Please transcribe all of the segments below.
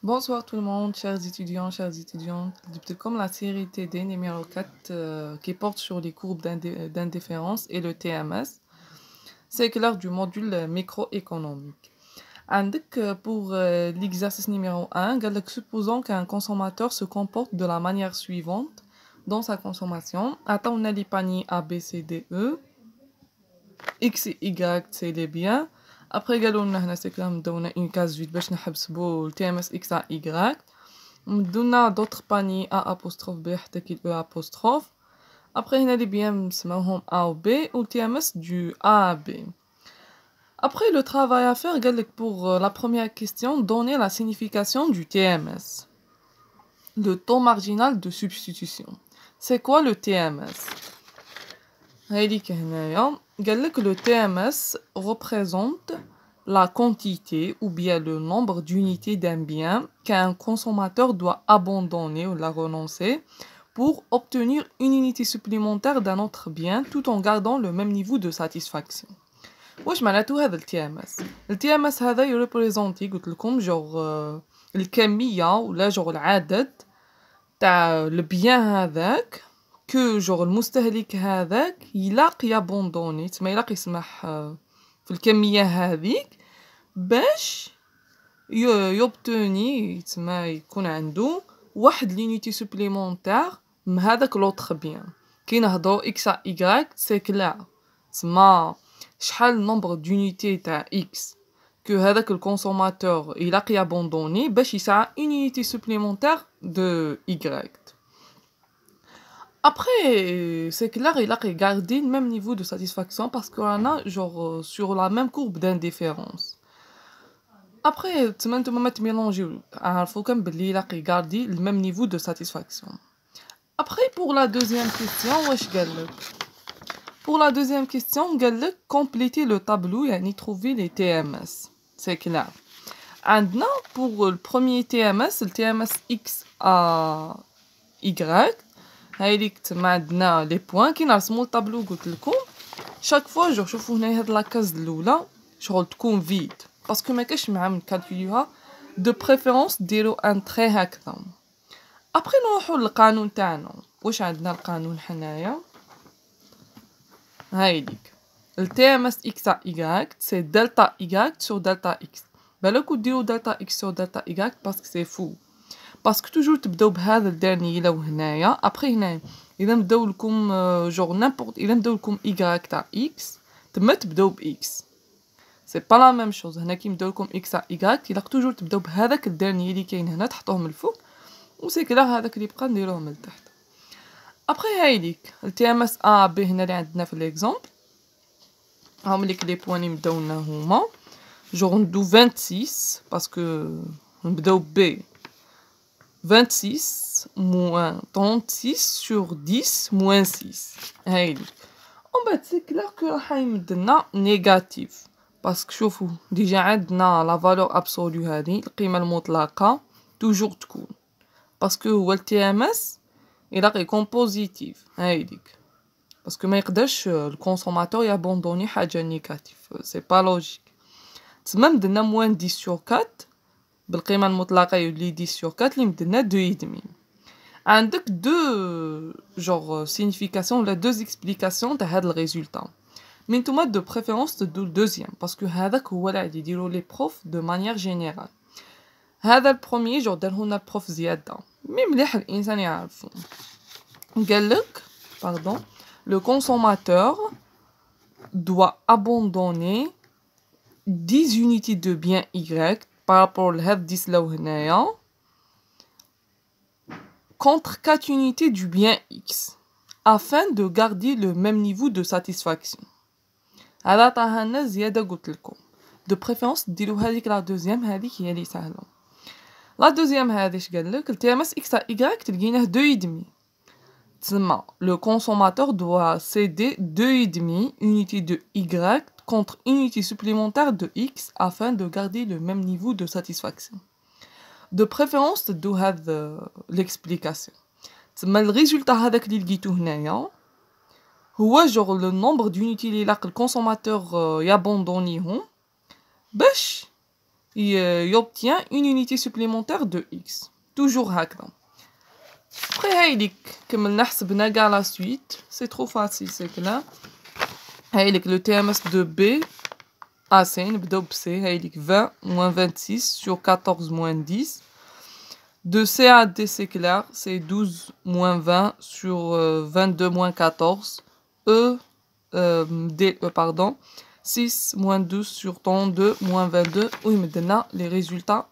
Bonsoir tout le monde, chers étudiants, chères étudiantes. Comme la série TD numéro 4 qui porte sur les courbes d'indifférence et le TMS, c'est l'heure du module microéconomique. Pour l'exercice numéro 1, supposons qu'un consommateur se comporte de la manière suivante dans sa consommation. On a les paniers A, B, C, D, E. X et Y, c'est les biens. Après, on a une case vide باش نحسبوا le TMS X à Y. On a d'autres paniers A apostrophe B حتى كي E apostrophe. Après, on a les biens نسموهم A ou B ou le TMS du A à B. Après, le travail à faire, pour la première question, donner la signification du TMS. Le taux marginal de substitution. C'est quoi le TMS? Le TMS représente la quantité ou bien le nombre d'unités d'un bien qu'un consommateur doit abandonner ou la renoncer pour obtenir une unité supplémentaire d'un autre bien tout en gardant le même niveau de satisfaction. واش معناتو هذا الTMS الTMS هذا يريبريزونتي قلت لكم الكمية ولا العدد تاع البيان هذاك كو المستهلك هذاك يلاقي يابوندوني تسمى يلاقي يسمح في الكمية هذيك باش يوبتوني تسمى يكون عنده واحد لينيتي سوبليمونتير من هذاك لوطخ بيان كي نهضرو اكس ا ايغريك سي كلا تسمى شحال النومبر دونيتي تاع اكس que هذاك الكونسوماتور يلاقي يابوندوني باش يسعى une unité supplémentaire de Y. Après, c'est clair, il a gardé le même niveau de satisfaction parce qu'on a sur la même courbe d'indifférence. Après, tu m'as mélangé, il faut qu'il a gardé le même niveau de satisfaction. Après, pour la deuxième question, pour la deuxième question, compléter le tableau et trouver les TMS. C'est clair. عندنا pour le premier TMS, le TMS X à Y. هايليك تما عندنا لي بوين كي نرسمو الطابلو قلت لكم شاك فوا شوفوا هنايا هاد لاكاز الاولى تكون فيد باسكو ما كاش مع نكالكوليوها دو بريفيرونس ديرو ان تري هكذا. ابري نروحو للقانون تاعنا. واش عندنا القانون حنايا؟ هايليك التي ام اس اكس ا ايغريك سي دلتا ايغريك سور دلتا اكس. بالكو ديرو دلتا اكس سور دلتا ايغريك باسكو سي فو باسكو توجور تبداو بهذا الدرني لو هنايا ابري هنايا اذا بداو لكم نيمبورط اذا بداو لكم ايغريك تاع اكس تما تبداو باكس سي با لا ميم شوز. هنا كي بداو لكم اكس تاع ايغريك يلا توجور تبداو بهذاك الدرني اللي كاين هنا تحطوه من الفوق وسي كلا هذاك اللي بقى نديروه من التحت. ابري هايليك التي ام اس ا بي هنا اللي عندنا في ليكزامبل هاهم لي بوين اللي نبداو لنا هما ندو 26 باسكو نبداو بي 26 moins 36 sur 10 moins 6. هايلي ومن بعد سي كلير كو راح يمدلنا نيجاتيف باسكو شوفوا ديجا عندنا لا فالور ابسولو هذه القيمه المطلقه توجور تكون باسكو هو التي ام اس يلاقي يكون بوزيتيف هايليك باسكو ما يقدرش الكونسوماتور يابوندوني حاجه نيجاتيف سي با لوجيك. تما مدلنا موان 10 sur 4 بالقيمة المطلقة يولي 10 sur 4 اللي مدلنا 2,5. عندك دو سينيفيكاسيون ولا دو اكسبليكاسيون تاع هاد الريزولطا مي نتوما دو بريفيرونس تدو الدوزيام باسكو هذاك هو اللي غادي يديرو لي بروف دو مانيير جينيرال. هذا البروميي دارهولنا البروف زيادة مي مليح الانسان يعرفو. قالك باردون لو كونسوماتور doit abandonner 10 unités de bien Y par rapport à هاد 10 لو هنايا contre 4 unités du bien X afin de garder le même niveau de satisfaction. هذا طاهنا زيادة قلت لكم de préférence ديرو هذيك لا دوزيام هذيك هي اللي سهلة. لا دوزيام هذه اش قالك التي ام اس اكس ا Y تلقيناه 2,5 تسمى le consommateur doit céder 2,5 unités de Y contre une unité supplémentaire de X afin de garder le même niveau de satisfaction. De préférence تدو هذا l'explication. تسمى الريزولتا هذاك اللي لقيتو هنايا هو لو نومبر دونيتي اللي لاقى الكونسوماتور يابوندونيهم باش il obtient une unité supplémentaire de x. Toujours هكذا. Après هايليك كملنا حسبنا كاع la suite. C'est trop facile, c'est clair. هايليك le TMS de B AC نبداو ب C. هايليك 20 moins 26 sur 14 moins 10. De C à D, c'est clair, c'est 12 moins 20 sur 22 moins 14. D, pardon, 6 moins 12 sur 32 moins 22. Oui, maintenant, les résultats,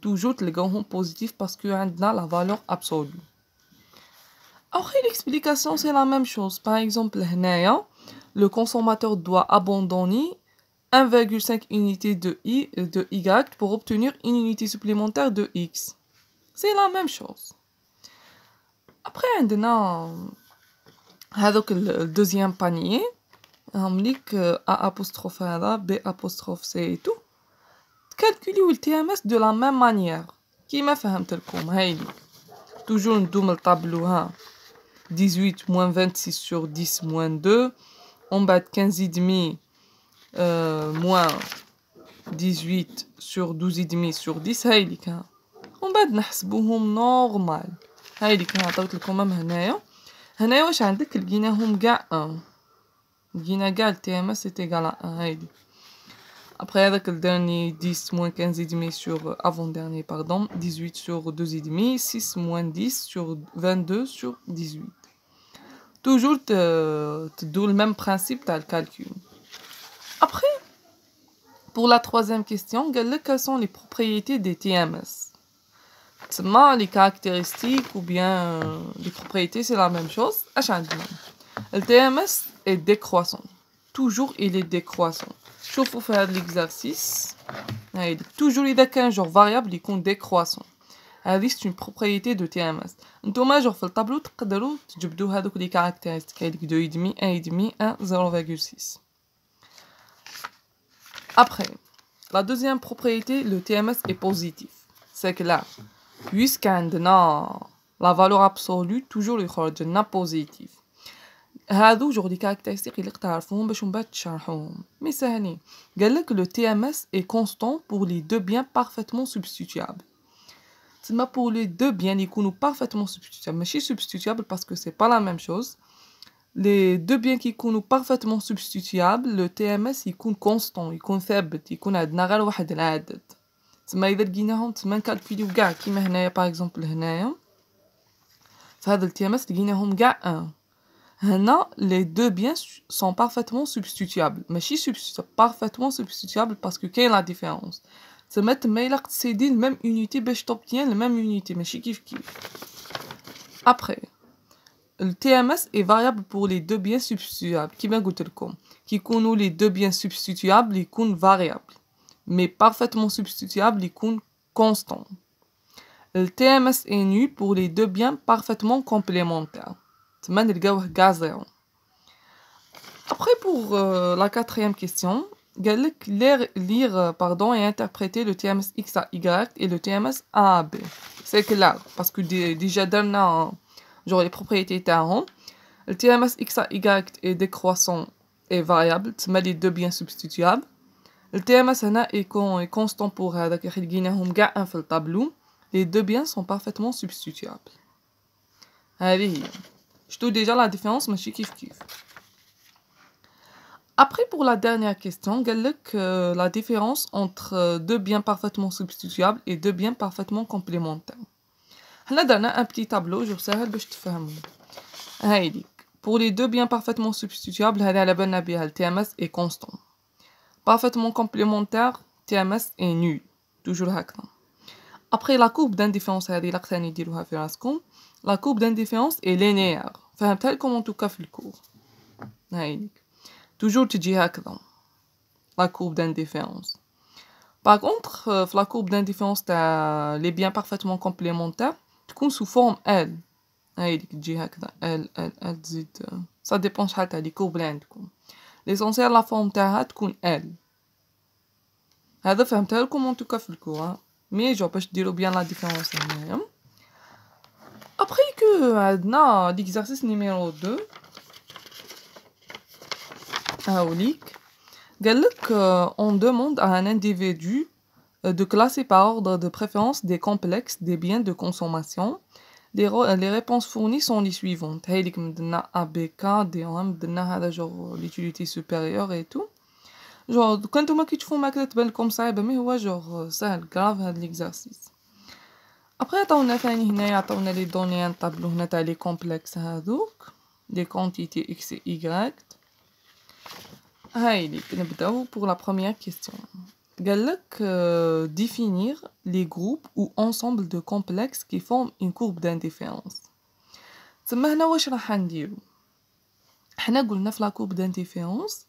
toujours les positifs parce qu'on a la valeur absolue. Après, l'explication, c'est la même chose. Par exemple, le consommateur doit abandonner 1,5 unité de Y pour obtenir une unité supplémentaire de X. C'est la même chose. Après, on a le deuxième panier. On A apostrophe A, B apostrophe C et tout. Calculer le TMS de la même manière. Qui m'a fait toujours un double tableau. 18 moins 26 sur 10 moins 2. On bat 15,5 moins 18 sur 12,5 sur 10 هايليك ها ومن بعد نحسبوهم نورمال هايليك ها عطيت لكم هنايا واش عندك لقيناهم كاع 1 لقينا كاع التي ام اس سيتي égal à 1 هايلي après هذاك الدرني 10 moins 15,5 sur avant-dernier pardon 18 sur 12,5 6 moins 10 sur 22 sur 18 toujours تدو le même principe تاع الكالكول. Après, pour la troisième question, quelles sont les propriétés des TMS? Les caractéristiques ou bien les propriétés, c'est la même chose. Le TMS est décroissant. Toujours, il est décroissant. Je vais faire l'exercice. Toujours, il y a un genre variable qui est décroissant. C'est une propriété de TMS. Donc, je vais le tableau, tu peux les caractéristiques 2,5, 1,5, 1, 0,6. Après, la deuxième propriété, le TMS est positif. C'est que là, puisqu'on a la valeur absolue, toujours le خرج positif. هادو جوغ لي كاركتيرستيك اللي تعرفوهم باش من بعد تشرحوهم. مي ساهلين. قال لك le TMS est constant pour les deux biens parfaitement substituables. تسمى pour les deux biens اللي يكونوا parfaitement substituables. ماشي substituables parce que c'est pas la même chose. Les deux biens qui sont parfaitement substituables, le TMS يكون constant, يكون ثابت, يكون عندنا غير واحد العدد. تسمى إذا لقيناهم تسمى نكالكوليو كاع كيما هنايا باغ اكزومبل هنايا. فهذا ال TMS لقيناهم كاع 1. هنا les deux biens sont parfaitement substituables. ماشي parfaitement substituables parce que كاين la différence. تسمى تما إلا تسيدي الميم unité باش t'obtiens la même unité ماشي كيف كيف. Après. Le TMS est variable pour les deux biens substituables. Qui bien goûte le com. Qui connaît les deux biens substituables, ils sont variables. Mais parfaitement substituables, ils sont constants. Le TMS est nul pour les deux biens parfaitement complémentaires. C'est maintenant le gaz zéro. Après, pour la quatrième question, lire et interpréter le TMS X à Y et le TMS A à B. C'est clair, parce que déjà dans genre les propriétés تاعهم. Le TMS X à Y est décroissant et variable, تسمى les deux biens substituables. Le TMS هنا est constant pour هذاك اللي لقيناهم كاع 1 في الطابلو. Les deux biens sont parfaitement substituables. هذه هي. شفتوا déjà la différence ماشي كيف كيف. Après pour la dernière question, قال لك la différence entre deux biens parfaitement substituables et deux biens parfaitement complémentaires. حنا درنا un petit tableau جو ساهل باش تفهموا. هايديك pour les deux biens parfaitement substituables هذا على بالنا بها le TMS est constant. Parfaitement complémentaire TMS est nul. toujours هكذا. Après la courbe d'indifférence هذه اللي قتاني ديروها في راسكم. La courbe d'indifférence est linéaire. فهمتها لكم en tout cas في الكور. هايديك toujours تجي هكذا. La courbe d'indifférence. Par contre, la courbe d'indifférence تاع les biens parfaitement complémentaires تكون sous forme L. هايديك تجي هكذا L تزيد. Ça dépend شحال تاع لي كورب اللي عندكم. L'essentiel la forme تاعها تكون L. هذا فهمتها لكم en tout cas في الكور. Mais جو باش ديروا bien la différence هنايا. Après que عندنا l'exercice numéro 2 هاوليك On demande à un individu de classer par ordre de préférence des complexes des biens de consommation. Les réponses fournies sont les suivantes. هايليك مدنا A, B, K, D, M, مدنا هذا genre l'utilité supérieure et tout. Genre quand نتوما كي تشوفوا ماكلة تبان لكم صعيبة مي هو genre سهل grave هاد l'exercice. Après عطاونا ثاني هنايا عطاونا لي دوني ان طابلو هنا تاع لي كومبلكس هادوك لي quantités x et y. هايليك نبداو pour la première question. قالك définir les groupes ou ensembles de complexes qui forment une courbe d'indifférence. تما هنا واش راح نديرو؟ حنا قلنا في لا courbe d'indifférence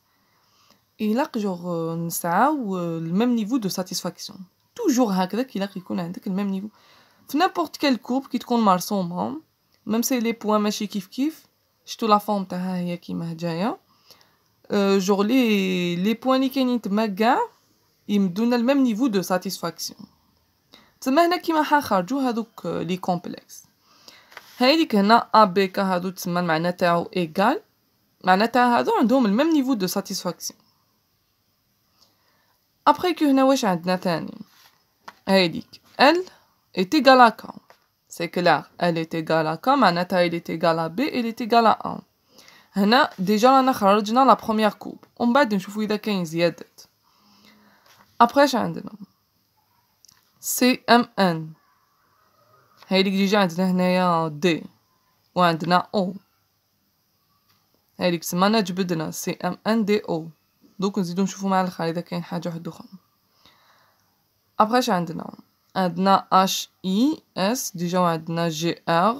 إلا جوغ نسعاو الميم نيفو دو ساتيسفاكسيون. توجور هكذاك إلا يكون عندك الميم نيفو في نابورت كال كورب كي تكون مرسومة ميم سي لي بوين ماشي كيف شتو لا فورم تاعها هي كيما جايه جوغ لي بوين لي كاينين تما كاع يمدونا الميم نيفو دو ساتيسفاكسيون. تما هنا كيما حنخرجو هادوك لي كومبلكس هايليك هنا ا بي كا هادو تسمى المعنى تاعو ايغال معنى تاع هادو عندهم الميم نيفو دو ساتيسفاكسيون. ابري كو هنا واش عندنا ثاني هايليك ال est égal à K. C'est clair, elle est égale à K, معناتها elle est égale à B, elle est égale à 1. هنا déjà رانا خرجنا la première courbe. ومن بعد نشوفو إذا كاين زيادات. après اش عندنا CMN هايليك ديجا عندنا هنايا D وعندنا O. هايليك سمانا جبدنا CMN DO. دوك نزيدو نشوفو مع الآخر إذا كاين حاجة واحدة أخرى. après اش عندنا HIS ديجا وعندنا GR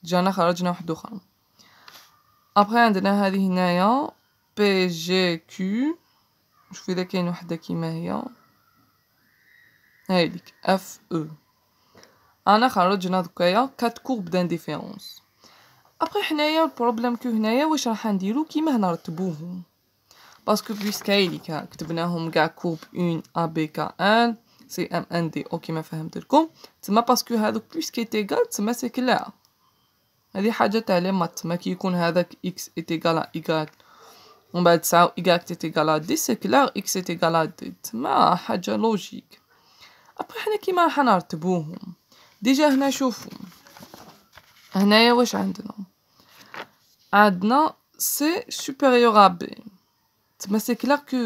جانا خرجنا واحد اخرى. ابري عندنا هذه هنايا PGQ نشوف اذا كاين وحده كيما هي هايديك FE. انا خرجنا دوكايا 4 كورب دانديفيرونس. ابري حنايا البروبليم كو هنايا واش راح نديرو كيما هنا نرتبوهم باسكو بويسك هايليك كتبناهم كاع كورب 1 ABKL CMN DO كيما فهمت لكم تما باسكو هذوك بلس كي تيغال تما سي كلير. هذه حاجه تاع لي مات تما كي يكون هذاك x ايغال y ومن بعد 9 y ايغال d سي كلير x ايغال d تما حاجه لوجيك. ابري حنا كيما راح نرتبوهم ديجا هنا شوفوا هنايا واش عندنا سي سوبيريور ا بي تما سي كلير كو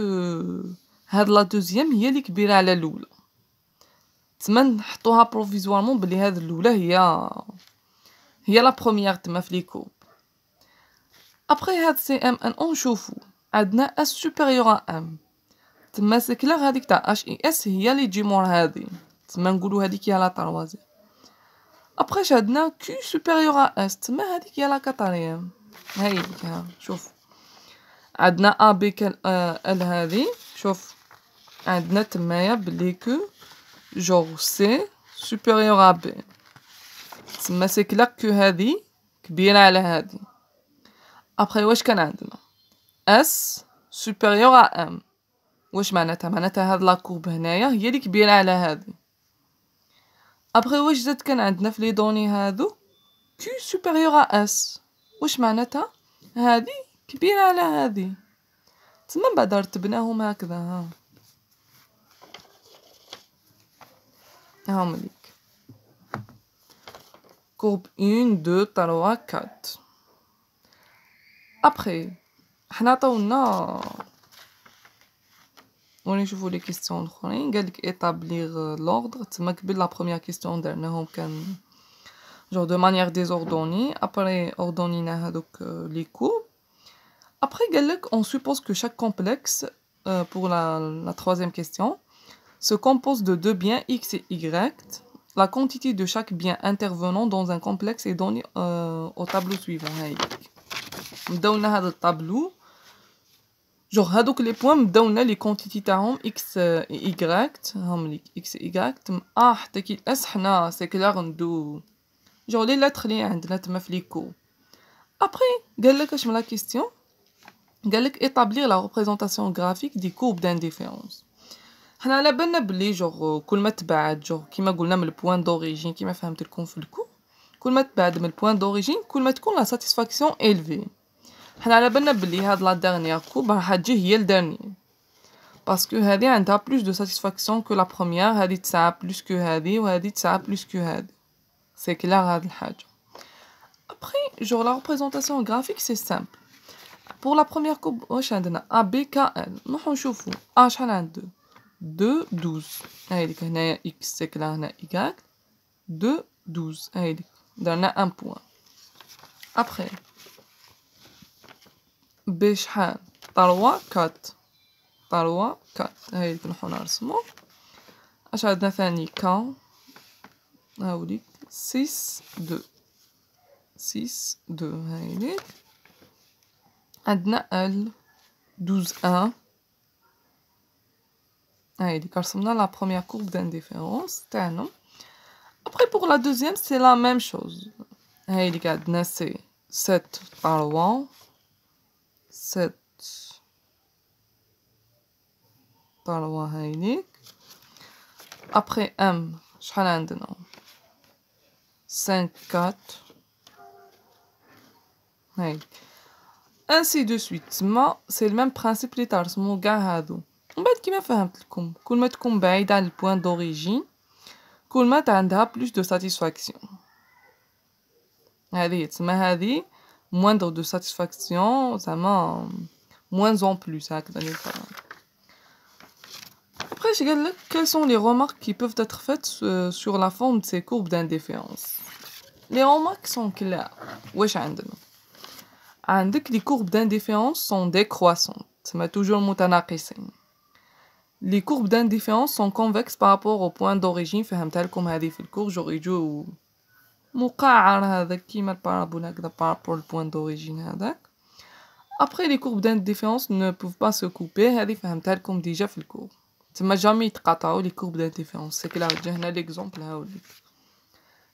هاد لا دوزيام هي اللي كبيره على الاولى تما نحطوها بروفيزوارمون بلي هاد الاولى هي لا بروميير تما في لي كورب. ابري هاد سي ام ان نشوفو عندنا اس سوبيريور ا ام تما سي كلير هذيك تاع اش اي اس هي اللي تجي مور هادي تما نقولو هذيك هي لا طروازيام. ابري عندنا كيو سوبيريور ا اس تما هذيك هي لا كاتريام هايديك ها شوف عندنا ا بي كال ال هذه شوف عندنا تمايا بلي كو جور سي سوبيريور ا بي تما سي كلير كو هذه كبيره على هذه. ابري واش كان عندنا اس سوبيريور ا ام واش معناتها هاد لا كورب هنايا هي اللي كبيره على هذه. ابري واش زاد كان عندنا في لي دوني هادو كيو سوبيريور ا اس واش معناتها هذه كبيره على هذه تما بعد رتبناهم هكذا هاهم ليك courbe 1 2 3 4. ابري حنا عطاونا وني نشوفو لي كيستيون الاخرين قالك établir l'ordre تما قبل لا بروميير كيستيون درناهم كان genre de manière désordonnée après ordonnina هادوك لي كورب. après قالك on suppose que chaque complexe pour la troisième question se compose de deux biens x et y. La quantité de chaque bien intervenant dans un complexe est donnée au tableau suivant. مداولنا هذا الطابلو جوغ هادوك لي بوين مداولنا لي كونتيتي تاعهم x et y هم ليك x et y تما حتى كي الاس حنا سي كلير ندو جوغ لي لاتر لي عندنا تما في لي كو. ابري قالك اش من لا كيستيون قالك établir la représentation graphique des courbes d'indifférence. حنا على بالنا بلي جوغ كل ما تبعد جوغ كيما قلنا من البوين دوريجين كيما فهمت لكم في الكو كل ما تبعد من البوين دوريجين كل ما تكون لا ساتيسفاكسيون élevée. حنا على بالنا بلي هاد لا dernière courbe راح تجي هي الدرني باسكو هادي عندها plus de satisfaction que la première هادي 9 plus que هادي وهادي 9 plus que هادي c'est clair هاد الحاجة. Après genre la représentation graphique c'est simple. Pour la première courbe واش عندنا A B K L نروحو نشوفو A شحال عنده 2 12 هايديك هنايا X c'est clair هنا Y 2 12 هايديك درنا 1 point. Après B شحال 3 4 3 4 هايديك نروحو نرسمو. اش عندنا ثاني K هاوليك 6 2 6 2 هايديك عندنا L 12 1 هايديك رسمنا la première courbe d'indifférence تاعنا. Après pour la deuxième c'est la même chose هايديك عندنا C 7 3 7 3 هايديك. Après M شحال عندنا 5 4 هايديك ainsi de suite. تما c'est le même principe اللي ترسمو كاع هادو. من بعد كيما فهمت لكم كل ما تكون بعيد على البوان دوريجين كل ما عندها plus de satisfaction. هذه تسمى هذه moindre de satisfaction زعما moins en plus هكذا نقول. Après je قال لك quelles sont les remarques qui peuvent être faites sur la forme de ces courbes d'indifférence. Les remarques sont claires. واش عندنا عندك les courbes d'indifférence sont décroissantes تسمى toujours متناقصين. Les courbes d'indifférence sont convexes par rapport au point d'origine فهمتها لكم هذه في الكور جور يجو مقعر هذاك كيما البارابول هكذا par rapport au point d'origine هذاك. Après les courbes d'indifférence ne peuvent pas se couper هذه فهمتها لكم ديجا في الكور تما جامي يتقاطعوا les courbes d'indifférence c'est clair. جا هنا l'exemple هاوليك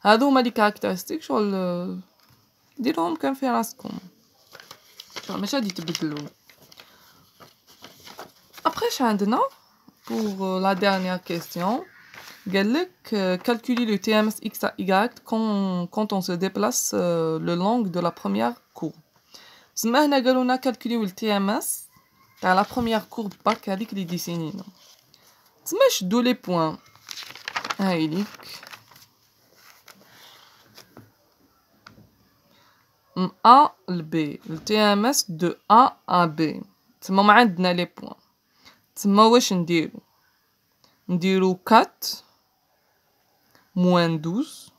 هادو هما لي كاركتيرستيك شغل ديروهم كان في راسكم ماشي غادي تبدلو. Après اش عندنا pour la dernière question قال لك calculer le TMS x à y quand on se déplace le long de la première courbe. تسمى هنا قالوا لنا calculer le TMS تاع la première courbe باك هذيك اللي ديسينينا. تسمى شدو لي بوين هايليك من A ل B le TMS de A à B تسمى ما عندنا لي بوين. تسمى واش نديرو 4 moins 12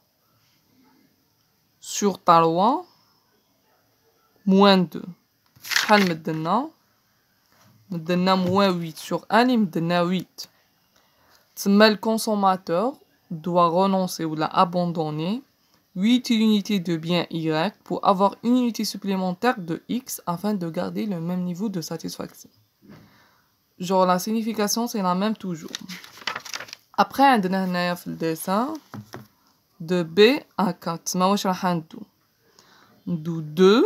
sur 3 moins 2 شحال مدلنا moins 8 sur 1 اللي مدلنا 8. تسمى le consommateur doit renoncer ou abandonner 8 unités de bien Y pour avoir une unité supplémentaire de X afin de garder le même niveau de satisfaction. Genre la signification c'est la même toujours. Après عندنا هنايا في الديسان de B à 4 تسمى واش راح ندو 2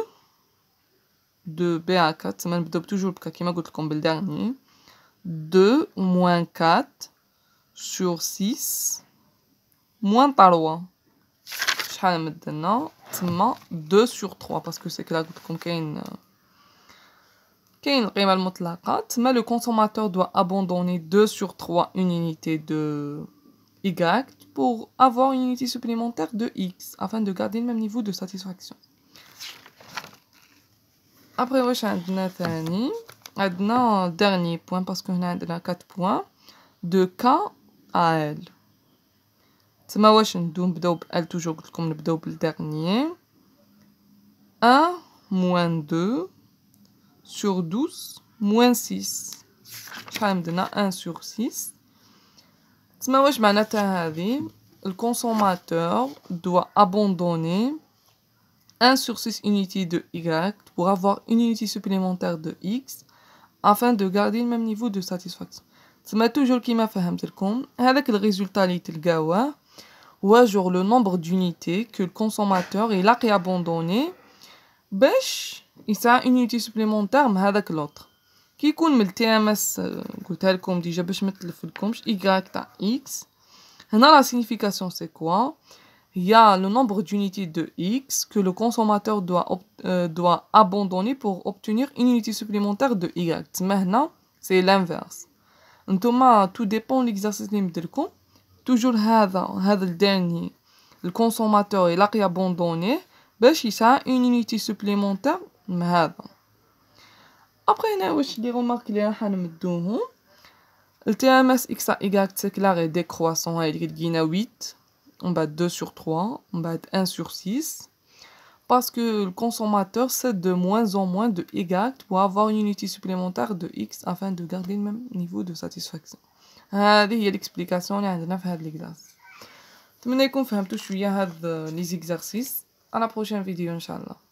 de B à 4 تسمى نبداو toujours بكا كيما قلت لكم بالدرني 2 moins 4 sur 6 moins 3 شحال مدلنا تسمى 2 sur 3 باسكو سي كلا قلت لكم كاين القيمة المطلقة. تسمى le consommateur doit abandonner 2 sur 3 une unité de Y pour avoir une unité supplémentaire de X afin de garder le même niveau de satisfaction. Après واش عندنا ثاني عندنا dernier point باسكو هنا عندنا 4 points de K à L. تسمى واش نبداو ب L toujours قلت لكم نبداو بالدرني 1 moins 2 sur 12 moins 6 شحال مدنا 1 sur 6. تسمى واش معناتها هذه le consommateur doit abandonner 1 sur 6 unités de Y pour avoir une unité supplémentaire de X afin de garder le même niveau de satisfaction. تسمى toujours كيما فهمت لكم هذاك الريزولتا اللي تلقاوه هو genre le nombre d'unités que le consommateur يلاقي abandonné باش يسعى une unité supplémentaire من هذاك l'autre. كي يكون من TMS قلتها لكم ديجا باش متلف لكمش Y تاع X هنا la signification c'est quoi il y a le nombre d'unités de X que le consommateur doit abandonner pour obtenir une unité supplémentaire de Y. Maintenant, c'est l'inverse. Tout dépend de l'exercice اللي مديركم. Toujours هذا الدرني الكونسوماتور يلاقي abandonné باش يسعى une unité supplémentaire من هذا. Après هنا واش لي remarque اللي راح نمدوهم. Le TMS X à Y c'est clair et décroissant il y a 8. On bat 2 sur 3, on bat 1 sur 6. Parce que le consommateur cède de moins en moins de Y pour avoir une unité supplémentaire de X afin de garder le même niveau de satisfaction. هذه هي l'explication اللي عندنا في هذا l'exercice. نتمنى يكون فهمتوا شوية هاد les exercices. À la prochaine vidéo إن شاء الله.